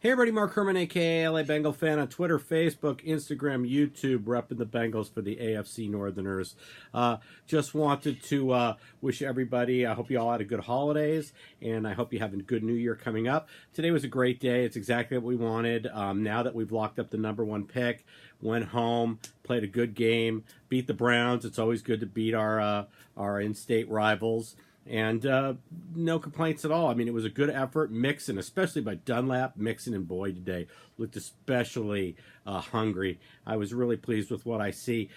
Hey everybody, Mark Herman, aka LA Bengal fan, on Twitter, Facebook, Instagram, YouTube, repping the Bengals for the AFC Northerners. Just wanted to wish everybody, I hope you all had a good holidays, and I hope you have a good new year coming up. Today was a great day. It's exactly what we wanted. Now that we've locked up the #1 pick, went home, played a good game, beat the Browns. It's always good to beat our in-state rivals. And no complaints at all. I mean, it was a good effort. Mixon, especially by Dunlap, Mixon and Boyd today looked especially hungry. I was really pleased with what I see.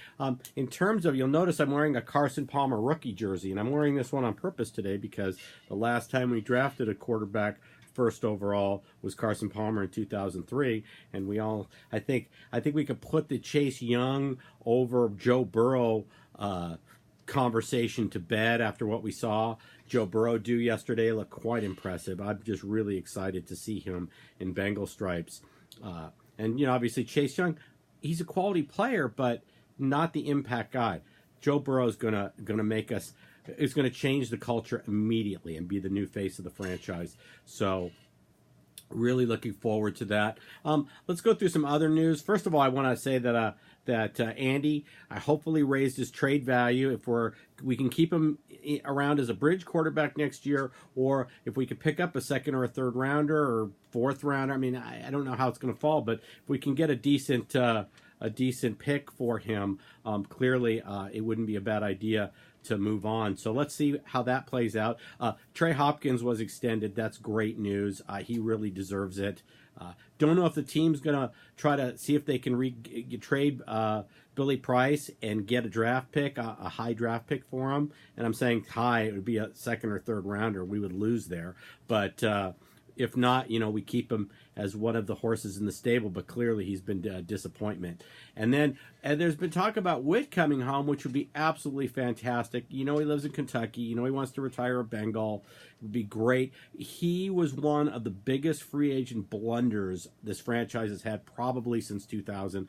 In terms of, you'll notice I'm wearing a Carson Palmer rookie jersey, and I'm wearing this one on purpose today because the last time we drafted a quarterback first overall was Carson Palmer in 2003, and I think we could put the Chase Young over Joe Burrow conversation to bed after what we saw Joe Burrow do yesterday. Looked quite impressive. I'm just really excited to see him in Bengal stripes. And obviously Chase Young, he's a quality player, but not the impact guy. Joe Burrow is gonna make us. Is going to change the culture immediately and be the new face of the franchise. So, really looking forward to that. Let's go through some other news. First of all, I want to say that Andy, I hopefully raised his trade value. If we can keep him around as a bridge quarterback next year, or if we could pick up a second or a third rounder or fourth rounder. I mean, I don't know how it's going to fall, but if we can get a decent pick for him, clearly it wouldn't be a bad idea to move on. So let's see how that plays out. Trey Hopkins was extended. That's great news. He really deserves it. Don't know if the team's going to try to see if they can trade Billy Price and get a draft pick, a high draft pick for him. And I'm saying high, it would be a second or third rounder. We would lose there. But if not, we keep him as one of the horses in the stable, but clearly he's been a disappointment. And there's been talk about Witt coming home, which would be absolutely fantastic. He lives in Kentucky. He wants to retire a Bengal. It would be great. He was one of the biggest free agent blunders this franchise has had probably since 2000.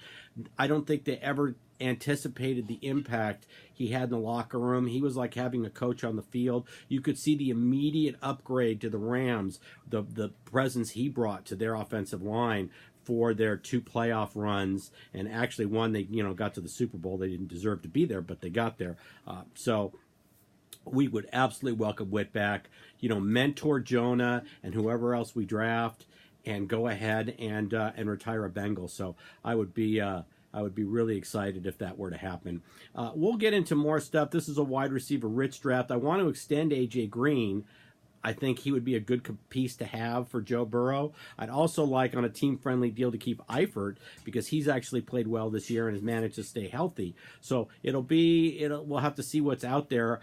I don't think they ever anticipated the impact he had in the locker room. He was like having a coach on the field. You could see the immediate upgrade to the Rams, the presence he brought to their offensive line for their 2 playoff runs, and actually one they got to the Super Bowl. They didn't deserve to be there, but they got there. So we would absolutely welcome Witt back. Mentor Jonah and whoever else we draft, and go ahead and retire a Bengal. So I would be really excited if that were to happen. We'll get into more stuff. This is a wide receiver rich draft. I want to extend A.J. Green. I think he would be a good piece to have for Joe Burrow. I'd also like on a team-friendly deal to keep Eifert because he's actually played well this year and has managed to stay healthy. So we'll have to see what's out there.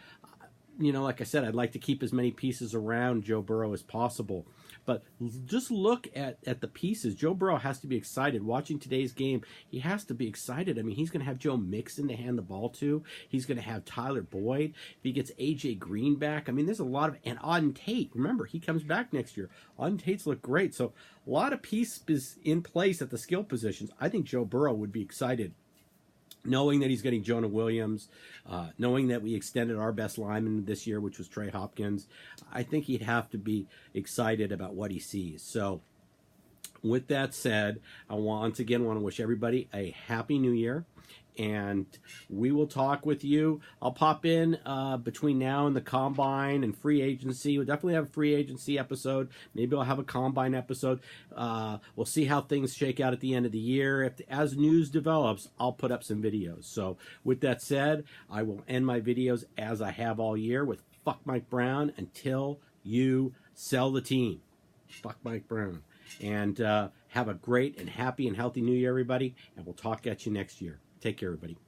Like I said, I'd like to keep as many pieces around Joe Burrow as possible. But just look at the pieces. Joe Burrow has to be excited. Watching today's game, he has to be excited. I mean, he's going to have Joe Mixon to hand the ball to. He's going to have Tyler Boyd. If he gets A.J. Green back, I mean, there's a lot of... And Auden Tate, remember, he comes back next year. Auden Tate's look great. So a lot of pieces in place at the skill positions. I think Joe Burrow would be excited, knowing that he's getting Jonah Williams, knowing that we extended our best lineman this year, which was Trey Hopkins. I think he'd have to be excited about what he sees. So with that said, I once again want to wish everybody a happy new year, and we will talk with you. I'll pop in between now and the Combine and free agency. We'll definitely have a free agency episode. Maybe I'll have a Combine episode. We'll see how things shake out at the end of the year. As news develops, I'll put up some videos. So with that said, I will end my videos as I have all year with Fuck Mike Brown until you sell the team. Fuck Mike Brown. And have a great and happy and healthy new year, everybody. And we'll talk at you next year. Take care, everybody.